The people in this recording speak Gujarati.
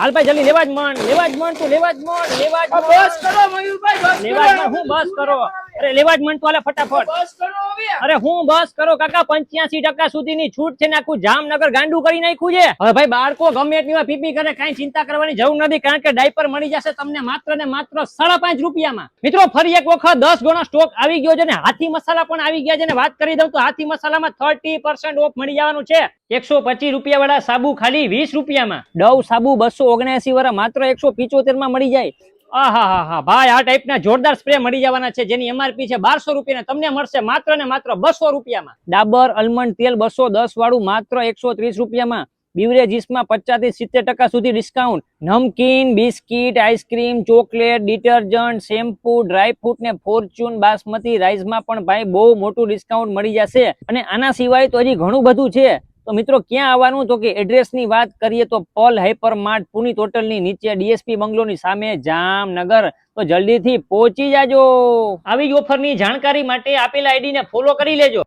હાલ ભાઈ જલ્દી લેવા જ માંડ તું લેવા જ માંડ બસ કરો મયુરભાઈ, બસ લેવા જ કરો. માંડ. હું બસ કરો? અરે લેવા જ માંડ તું હાલે ફટાફટ. બસ કરો હવે. અરે હું બસ કરો કાકા, 85% સુધીની છૂટ છે ને આખું જામનગર ગાંડું કરી નાખ્યું છે. હવે ભાઈ બાળકો ગમે એટલી પીપી કરે, કઈ ચિંતા કરવાની જરૂર નથી, કારણ કે ડાયપર મળી જશે તમને માત્ર ને માત્ર 5.5 રૂપિયામાં. મિત્રો ફરી એક વખત 10 ગણો સ્ટોક આવી ગયો છે ને હાથી મસાલા પણ આવી ગયા છે ને વાત કરી દઉં તો હાથી મસાલામાં 30% ઓફ મળી જવાનું છે. 125 રૂપિયા વાળા સાબુ ખાલી 20 રૂપિયામાં. ડવ સાબુ 279 વાળા માત્ર 175 માં મળી જાય. આહાહા ભાઈ, આ ટાઈપના જોરદાર સ્પ્રે મળી જવાના છે જેની એમઆરપી છે 1200 રૂપિયા, તમને મળશે માત્ર ને માત્ર 200 રૂપિયામાં. ડાબર અલમંડ તેલ 210 વાળું માત્ર 130 રૂપિયામાં. બીવરેજીસમાં 50 થી 70% સુધી ડિસ્કાઉન્ટ. નમકીન, biscuit, ice cream, chocolate, detergent, shampoo, dry fruit ને ફોર્ચ્યુન બાસમતી રાઈસમાં પણ ભાઈ બહુ મોટું ડિસ્કાઉન્ટ મળી જશે. અને આના સિવાય તો હજી ઘણું બધું છે. તો મિત્રો ક્યાં આવવાનું? તો કે એડ્રેસની વાત કરીએ તો પલ હાઇપર માર્ટ પુનિત હોટલની નીચે ડીએસપી બંગલોની સામે જામનગર. તો જલ્દીથી પહોંચી જાજો. આવી જ ઓફરની જાણકારી માટે આપેલા આઈડી ને ફોલો કરી લેજો.